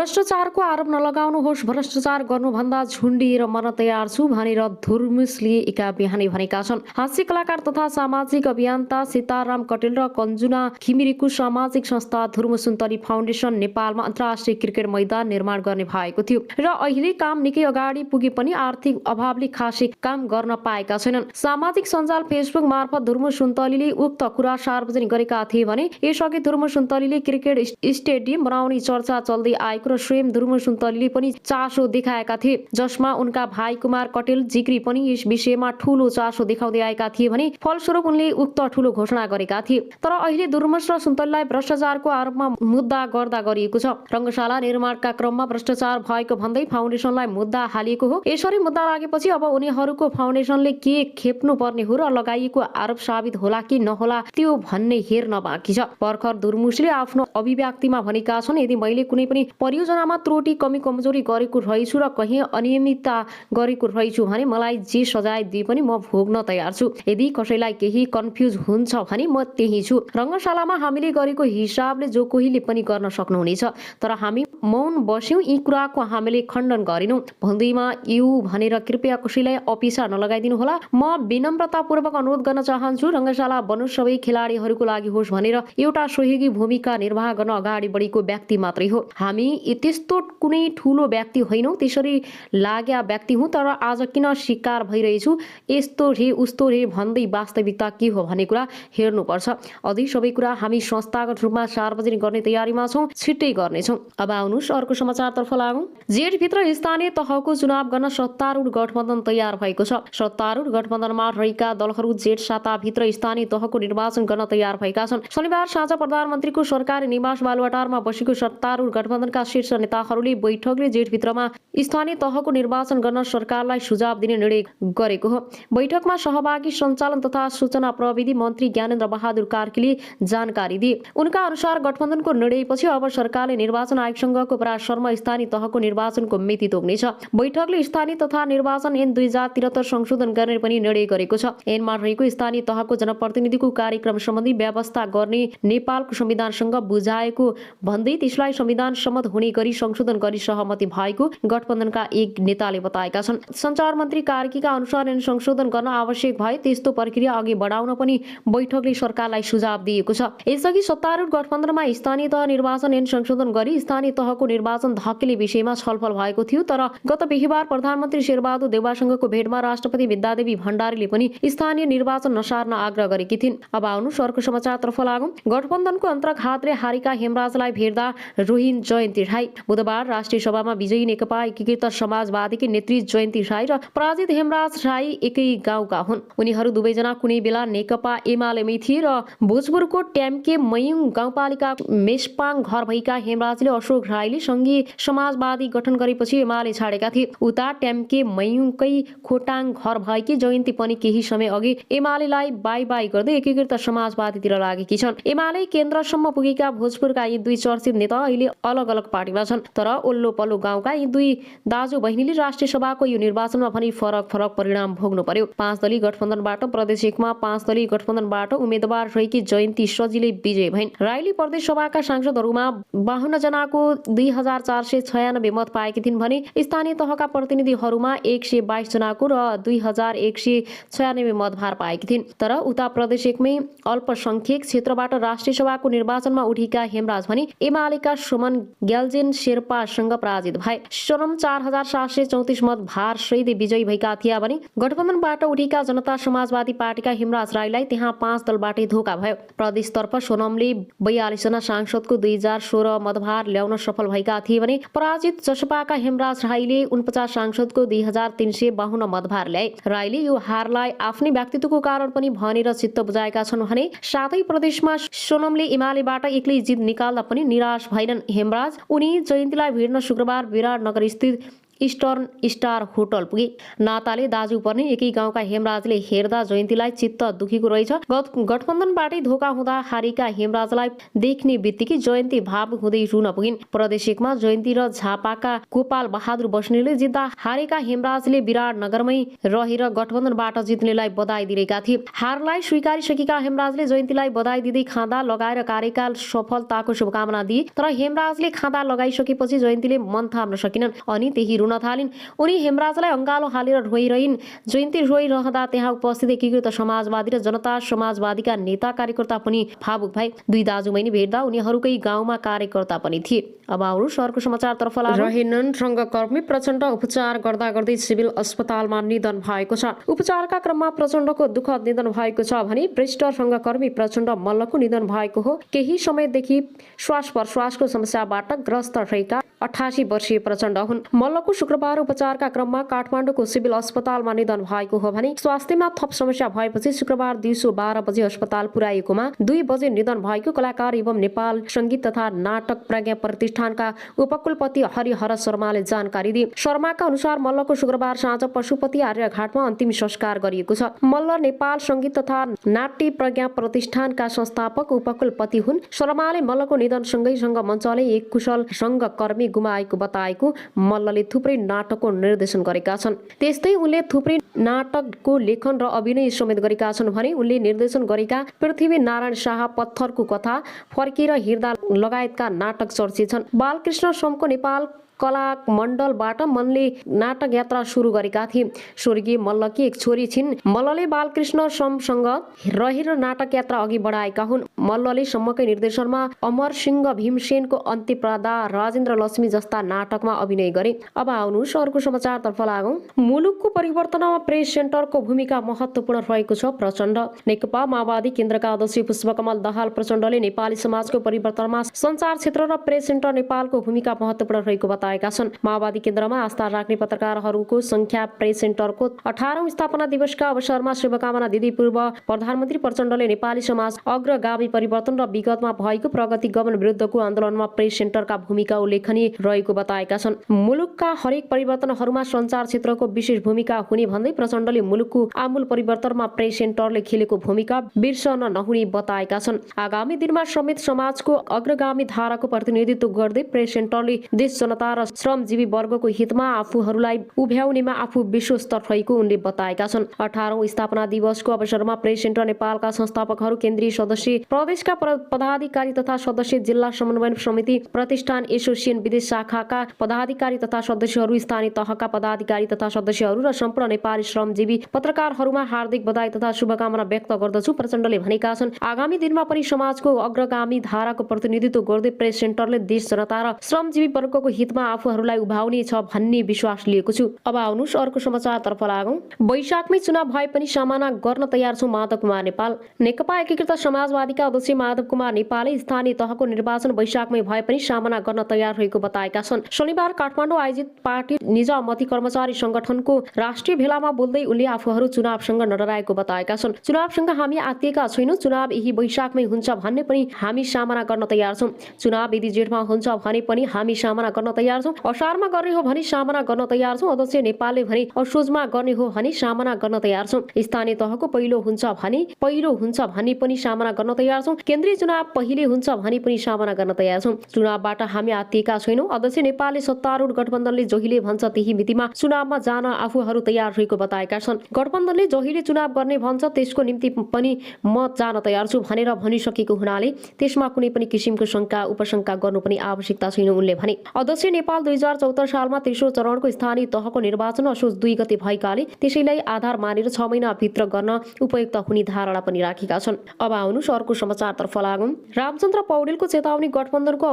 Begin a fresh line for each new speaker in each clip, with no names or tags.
भ्रष्टाचारको आरोप नलगाउनुहोस्, भ्रष्टाचार गर्नुभन्दा झुन्डिएर मर्न तयार छु भनेर धुर्मुसले एका बिहानै भनेका छन्। हास्य कलाकार तथा सामाजिक अभियन्ता सीताराम कटेल र कञ्जुना घिमिरेको सामाजिक संस्था धुर्मुसुन्तली फाउन्डेसन नेपालमा अन्तर्राष्ट्रिय क्रिकेट मैदान निर्माण गर्ने भएको थियो र अहिले काम निकै अगाडि पुगे पनि आर्थिक अभावले खासै काम गर्न पाएका छैनन्। सामाजिक सञ्जाल फेसबुक मार्फत धुर्मुसुन्तलीले उक्त कुरा सार्वजनिक गरेका थिए भने यसअघि धुर्मुसुन्तलीले क्रिकेट स्टेडियम बनाउने चर्चा चल्दै आएको र स्वयं धुर्मुसुन्तलीले पनि चासो देखाएका थिए, जसमा उनका भाइ कुमार कटेल जिग्री पनि यस विषयमा ठूलो चासो देखाउँदै आएका थिए भने फलस्वरूप उनले उक्त ठूलो घोषणा गरेका थिए। तर अहिले धुर्मुस र सुन्तलीलाई भ्रष्टाचारको आरोपमा मुद्दा गर्दा गरिएको छ। रङ्गशाला निर्माणका क्रममा भ्रष्टाचार भएको भन्दै फाउन्डेसनलाई मुद्दा हालिएको हो। यसरी मुद्दा लागेपछि अब उनीहरूको फाउन्डेसनले के खेप्नु पर्ने हो र लगाइएको आरोप साबित होला कि नहोला त्यो भन्ने हेर्न बाँकी छ। भर्खर धुर्मुसले आफ्नो अभिव्यक्तिमा भनेका छन्, यदि मैले कुनै पनि परियोजनामा त्रुटि कमी कमजोरी गरेको रहेछु र कहीँ अनियमितता गरेको रहेछु भने मलाई जे सजाय दिए पनि म भोग्न तयार छु। यदि कसैलाई केही कन्फ्युज हुन्छ भने म त्यही छु। रङ्गशालामा हामीले गरेको हिसाबले जो कोहीले पनि गर्न सक्नुहुनेछ, तर हामी मौन बस्यौं, यी कुराको हामीले खण्डन गरेनौं भन्दैमा यो भनेर कृपया कसैलाई अपिसा नलगाइदिनु होला। म विनम्रतापूर्वक अनुरोध गर्न चाहन्छु, रङ्गशाला बनोस्, सबै खेलाडीहरूको लागि होस् भनेर एउटा सहयोगी भूमिका निर्वाह गर्न अगाडि बढेको व्यक्ति मात्रै हो। हामी त्यस्तो कुनै ठूलो व्यक्ति होइनौं, त्यसरी लाग्या व्यक्ति हुँ, तर आज किन शिकार भइरहेछु यस्तो रे उस्तो रे भन्दै वास्तविकता के हो भन्ने कुरा हेर्नुपर्छ। अझै सबै कुरा हामी संस्थागत रूपमा सार्वजनिक गर्ने तयारीमा छौं, छिट्टै गर्नेछौं। अब आउनुहोस् अर्को समाचारतर्फ लागौं। जेठभित्र स्थानीय तहको चुनाव गर्न सत्तारूढ गठबन्धन तयार भएको छ। सत्तारूढ गठबन्धनमा रहेका दलहरू जेठ साताभित्र स्थानीय तहको निर्वाचन गर्न तयार भएका छन्। शनिबार साँझ प्रधानमन्त्रीको सरकारी निवास बालुवाटारमा बसेको सत्तारूढ गठबन्धनका शीर्ष नेताहरूले बैठकले जेठभित्रमा स्थानीय तहको निर्वाचन गर्न सरकारलाई सुझाव दिने निर्णय गरेको हो। बैठकमा सहभागी सञ्चालन तथा सूचना प्रविधि मन्त्री ज्ञानेन्द्र बहादुर कार्कीले जानकारी दिए। उनका अनुसार गठबन्धनको निर्णयपछि अब सरकारले निर्वाचन आयोगसँगको परामर्शमा स्थानीय तहको निर्वाचनको मिति तोक्नेछ। बैठकले स्थानीय तथा निर्वाचन ऐन 2073 संशोधन गर्ने पनि निर्णय गरेको छ। ऐनमा रहेको स्थानीय तहको जनप्रतिनिधिको कार्यक्रम सम्बन्धी व्यवस्था गर्ने नेपालको संविधानसँग बुझाएको भन्दै त्यसलाई संविधान सम्मत हुने गरी संशोधन गरी सहमति भएको गठबन्धनका एक नेताले बताएका छन्। सञ्चार मन्त्री कार्कीका अनुसार ऐन संशोधन गर्न आवश्यक भए त्यस्तो प्रक्रिया अघि बढाउन पनि बैठकले सरकारलाई सुझाव दिएको छ। यसअघि सत्तारूढ गठबन्धनमा स्थानीय तह निर्वाचन ऐन संशोधन गरी स्थानीय तहको निर्वाचन धकेल्ने विषयमा छलफल भएको थियो, तर गत बिहीबार प्रधानमन्त्री शेरबहादुर देउवासँगको भेटमा राष्ट्रपति विद्यादेवी भण्डारीले पनि स्थानीय निर्वाचन नसार्न आग्रह गरेकी थिइन्। अब आउनुहोस् अर्को समाचारतर्फ लागौं। गठबन्धनको अन्तर्घातले हारेका हेमराजलाई भेट्दा रोहिन जयन्ती राई। बुधबार राष्ट्रिय सभामा विजयी नेकपा एकीकृत समाजवादीकी नेत्री जयन्ती राई र पराजित हेमराज राई एकै गाउँका हुन्। उनीहरू दुवैजना कुनै बेला नेकपा एमालेमै थिए र भोजपुरको ट्याम्के मयुङ गाउँपालिका मेसपाङ घर भएका हेमराजले अशोक राईले सङ्घीय समाजवादी गठन गरेपछि एमाले छाडेका थिए। उता ट्याम्के मयुङकै खोटाङ घर भएकी जयन्ती पनि केही समय अघि एमालेलाई बाई बाई गर्दै एकीकृत समाजवादीतिर लागेकी छन्। एमाले केन्द्रसम्म पुगेका भोजपुरका यी दुई चर्चित नेता अहिले अलग अलग पार्टीमा छन्, तर ओल्लो पल्लो गाउँका यी दुई दाजु बहिनीले राष्ट्रिय सभाको यो निर्वाचनमा पनि फरक फरक परिणाम भोग्नु पर्यो। 5 दलीय गठबन्धनबाट प्रदेश 1 मा 5 दलीय गठबन्धनबाट उम्मेद्वार रहेकी जयन्ती सजिलै विजय भइन्। राईले प्रदेश सभाका सांसदहरूमा 52 जनाको 2496 मत पाएकी थिइन् भने स्थानीय तहका प्रतिनिधिहरूमा 122 जनाको र 2196 मतभार पाएकी थिइन्। तर उता प्रदेश 1 मै अल्पसंख्यक क्षेत्रबाट राष्ट्रिय सभाको निर्वाचनमा उठेका हेमराज भने एमालेका सुमन ग्याल्जेन शेर्पासँग पराजित भए। सोनम 4734 मत भार सहित विजयी भएका थिए भने गठबन्धनबाट उठेका जनता समाजवादी पार्टीका हेमराज राईलाई त्यहाँ 5 दलबाटै धोका भयो। प्रदेशतर्फ सोनमले 42 जना सांसदको 2016 मतभार ल्याउन सफल भएका थिए भने पराजित जसपाका हेमराज राईले 49 सांसदको 2352 मतभार ल्याए। राईले यो हारलाई आफ्नै व्यक्तित्वको कारण पनि भनेर चित्त बुझाएका छन् भने साथै प्रदेशमा सोनमले एमालेबाट एक्लै जित निकाल्दा पनि निराश भएनन् हेमराज। उनी जयन्तीलाई भेट्न शुक्रबार विराटनगर स्थित इस्टर्न स्टार होटल पुगे। नाताले दाजु पर्ने एकै गाउँका हेमराजले हेर्दा जयन्तीलाई चित्त दुखीको रहेछ। गठबन्धनबाटै धोका हुँदा हारेका हेमराजलाई देख्ने बित्तिकै जयन्ती भावुक हुँदै रुन पुगिन्। प्रदेश 1 मा जयन्ती र झापाका गोपाल बहादुर बस्नेतले जित्दा हारेका हेमराजले विराटनगरमै रहेर गठबन्धनबाट जित्नेलाई बधाई दिएका थिए। हारलाई स्वीकारिसकेका हेमराजले जयन्तीलाई बधाई दिँदै खाँदा लगाएर कार्यकाल सफलताको शुभकामना दिए। तर हेमराजले खाँदा लगाइसकेपछि जयन्तीले मन थाम्न सकिनन् अनि त्यही रुन थालिन्। उनी हेमराजलाई अङ्गालो हालेर रोइरहिन्। जयन्ती रोइरहँदा त्यहाँ उपस्थित एकीकृत समाजवादी र जनता समाजवादीका नेता कार्यकर्ता पनि भावुक भए। दुई दाजुबहिनी भेट्दा उनीहरूकै गाउँमा कार्यकर्ता पनि थिए। अब आउनु शहरको समाचारतर्फ रहेनन्। रङ्गकर्मी प्रचण्ड उपचार गर्दा गर्दै सिभिल अस्पतालमा निधन भएको छ। उपचारका क्रममा प्रचण्डको दुःखद निधन भएको छ भने वरिष्ठ रङ्गकर्मी प्रचण्ड मल्लको निधन भएको हो। केही समयदेखि श्वास प्रश्वासको समस्याबाट ग्रस्त रहेका 88 वर्षीय प्रचण्ड हुन्। मल्लको शुक्रबार उपचारका क्रममा काठमाडौँको सिभिल अस्पतालमा निधन भएको हो भने स्वास्थ्यमा थप समस्या भएपछि शुक्रबार दिउँसो 12 बजे अस्पताल पुर्याएकोमा 2 बजे निधन भएको कलाकार एवं नेपाल संगीत तथा नाटक प्रज्ञा प्रतिष्ठानका उपकुलपति हरिहर शर्माले जानकारी दिए। शर्माका अनुसार मल्लको शुक्रबार साँझ पशुपति आर्यघाटमा अन्तिम संस्कार गरिएको छ। मल्ल नेपाल संगीत तथा नाट्य प्रज्ञा प्रतिष्ठानका संस्थापक उपकुलपति हुन्। शर्माले मल्लको निधनसँगै रङ्गमञ्चले एक कुशल रङ्गकर्मी गुमाएको बताएको मल्लले थुप्रै नाटकको निर्देशन गरेका छन्। त्यस्तै उनले थुप्रै नाटकको लेखन र अभिनय समेत गरेका छन् भने उनले निर्देशन गरेका पृथ्वी नारायण शाह, पत्थरको कथा, फर्केर हिँड्दा लगायतका नाटक चर्चित छन्। बालकृष्ण समको नेपाल कला मण्डलबाट मनले नाटक यात्रा सुरु गरेका थिए। स्वर्गीय मल्लकी एक छोरी छिन्। मल्लले बालकृष्ण समसँग रहेर नाटक यात्रा अघि बढाएका हुन्। मल्लले सम्मकै निर्देशनमा अमर सिंह भीमसेनको अन्त्यप्रदा, राजेन्द्र लक्ष्मी जस्ता नाटकमा अभिनय गरे। अब आउनु शहरको समाचारतर्फ लागौं। मुलुकको परिवर्तनमा प्रेस सेन्टरको भूमिका महत्त्वपूर्ण रहेको छ। प्रचण्ड नेकपा माओवादी केन्द्रका अध्यक्ष पुष्पकमल दाहाल प्रचण्डले नेपाली समाजको परिवर्तनमा सञ्चार क्षेत्र र प्रेस सेन्टर नेपालको भूमिका महत्त्वपूर्ण रहेको बताएका छन्। माओवादी केन्द्रमा आस्था राख्ने पत्रकारहरूको संख्या प्रेस सेन्टरको 18औं स्थापना दिवसका अवसरमा शुभकामना दिँदै पूर्व प्रधानमन्त्री प्रचण्डले नेपाली समाज अग्रगामी परिवर्तन र विगतमा भएको प्रगति गमन विरुद्धको आन्दोलनमा प्रेस सेन्टरका भूमिका उल्लेखनीय रहेको बताएका छन्। मुलुकका हरेक परिवर्तनहरूमा सञ्चार क्षेत्रको विशेष भूमिका हुने भन्दै प्रचण्डले मुलुकको आमूल परिवर्तनमा प्रेस सेन्टरले खेलेको भूमिका बिर्सन नहुने बताएका छन्। आगामी दिनमा समेत समाजको अग्रगामी धाराको प्रतिनिधित्व गर्दै प्रेस सेन्टरले देश जनता र श्रमजीवी वर्गको हितमा आफूहरूलाई उभ्याउनेमा आफू विश्वस्त रहेको उनले बताएका छन्। 18औं स्थापना दिवसको अवसरमा प्रेस सेन्टर नेपालका संस्थापकहरू, केन्द्रीय सदस्य, प्रदेशका पदाधिकारी तथा सदस्य, जिल्ला समन्वय समिति, प्रतिष्ठान एसोसिएसन विदेश शाखाका पदाधिकारी तथा सदस्यहरू, स्थानीय तहका पदाधिकारी तथा सदस्यहरू र सम्पूर्ण नेपाली श्रमजीवी पत्रकारहरूमा हार्दिक बधाई तथा शुभकामना व्यक्त गर्दछु। प्रचण्डले भनेका छन्, आगामी दिनमा पनि समाजको अग्रगामी धाराको प्रतिनिधित्व गर्दै प्रेस सेन्टरले देश जनता र श्रमजीवी वर्गको हितमा आफूहरूलाई उभाउने छ भन्ने विश्वास लिएको छु। अब आउनुहोस् अर्को समाचारतर्फ लागौं। वैशाखमै चुनाव भए पनि सामना गर्न तयार छु माधव कुमार नेपाल। नेकपा एकीकृत समाजवादीका अध्यक्ष माधव कुमार नेपालले स्थानीय तहको निर्वाचन वैशाखमै भए पनि सामना गर्न तयार रहेको बताएका छन्। शनिबार काठमाडौँ आयोजित पार्टी निजामती कर्मचारी संगठनको राष्ट्रिय भेलामा बोल्दै उनले आफूहरू चुनावसँग नडराएको बताएका छन्। चुनावसँग हामी आत्तिएका छैनौं। चुनाव यही वैशाखमै हुन्छ भन्ने पनि हामी सामना गर्न तयार छौं। चुनाव यदि जेठमा हुन्छ भने पनि हामी सामना गर्न तयार छौं। असारमा गर्ने हो भने सामना गर्न तयार छौं। अध्यक्ष नेपालले भने असोजमा गर्ने हो भने सामना गर्न तयार छौं। स्थानीय तहको पहिलो हुन्छ भने पनि सामना गर्न तयार छौं। केन्द्रीय चुनाव पहिले हुन्छ भने पनि सामना गर्न तयार छौं। चुनावबाट हामी आत्तिएका छैनौं। अध्यक्ष नेपालले सत्तारूढ गठबन्धनले जहिले भन्छ त्यही मितिमा चुनावमा जान आफूहरू तयार रहेको बताएका छन्। गठबन्धनले जहिले चुनाव गर्ने भन्छ त्यसको निम्ति पनि म जान तयार छु भनेर भनिसकेको हुनाले त्यसमा कुनै पनि किसिमको शंका उपशंका गर्नु पनि आवश्यकता छैन उनले भने। अध्यक्ष नेपाल 2074 सालमा तेस्रो चरणको स्थानीय तहको निर्वाचन असोज 2 गते भएकाले त्यसैलाई आधार मानेर 6 महिना भित्र गर्न उपयुक्त हुने धारणा पनि राखेका छन्। अब आउनुहोस् अर्को समाचारतर्फ लागौं। रामचन्द्र पौडेलको चेतावनी गठबन्धनको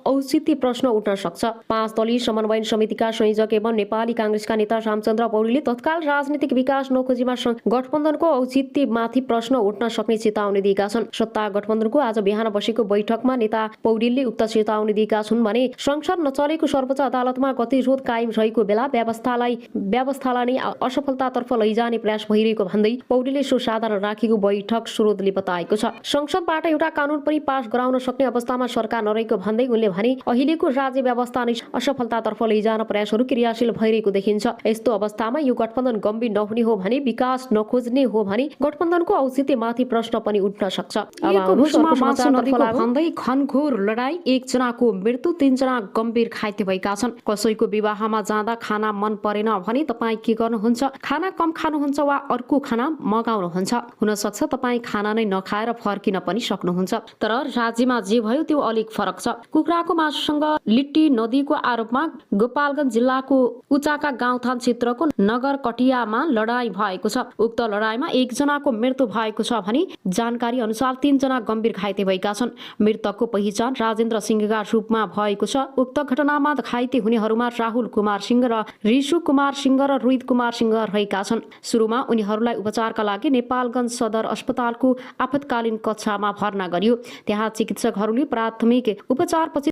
औचित्य प्रश्न उठ्न सक्छ। 5 दलीय समन्वय समितिका संयोजक एवं नेपाली कांग्रेसका नेता रामचन्द्र पौडेलले तत्काल राजनीतिक विकास नखोजीमा गठबन्धनको औचित्यमाथि प्रश्न उठ्न सक्ने चेतावनी दिएका छन्। सत्ता गठबन्धनको आज बिहान बसेको बैठकमा नेता पौडेलले उक्त चेतावनी दिएका छन् भने संसद नचलेको सर्वोच्च अदालतमा गतिरोध कायम रहेको बेला व्यवस्थालाई नै असफलतातर्फ लैजाने प्रयास भइरहेको भन्दै पौडेलले सो साधारण राखेको बैठक स्रोतले बताएको छ। संसदबाट एउटा कानून पनि पास गराउन सक्ने अवस्थामा सरकार नरहेको भन्दै उनले भने अहिलेको राज्य व्यवस्था नै असफलतातर्फ लैजान प्रयासहरू क्रियाशील भइरहेको देखिन्छ। यस्तो अवस्थामा यो गठबन्धन गम्भीर नहुने हो भने, विकास नखोज्ने हो भने गठबन्धनको औचित्यमाथि प्रश्न पनि उठ्न सक्छ। भन्दै घनघोर लडाई, एकजनाको मृत्यु, 3 जना गम्भीर घाइते भएका छन्। कसैको विवाहमा जाँदा खाना मन परेन भने तपाईँ के गर्नुहुन्छ? खाना कम खानुहुन्छ वा अर्को खाना मगाउनुहुन्छ? हुन सक्छ तपाईँ खाना नै नखाएर फर्किन पनि सक्नुहुन्छ। तर राज्यमा जे भयो त्यो अलिक फरक छ। कुखुराको मासुसँग लिट्टी नदीको आरोपमा गोपालगञ्ज जिल्लाको उचाका गाउँथान क्षेत्रको नगर कटियामा लडाई भएको छ। उक्त लडाईमा 1 जनाको मृत्यु भएको छ भने जानकारी अनुसार 3 जना गम्भीर घाइते भएका छन्। मृतकको पहिचान राजेन्द्र सिंहका रूपमा भएको छ। उक्त घटनामा घाइते हुनेहरूमा राहुल कुमार सिंह र रिसु कुमार सिंह र रोहित कुमार सिंह रहेका छन्। सुरुमा उनीहरूलाई उपचारका लागि नेपालगञ्ज सदर अस्पतालको आपतकालीन कक्षामा भर्ना गरियो। त्यहाँ चिकित्सकहरूले प्राथमिक उपचारपछि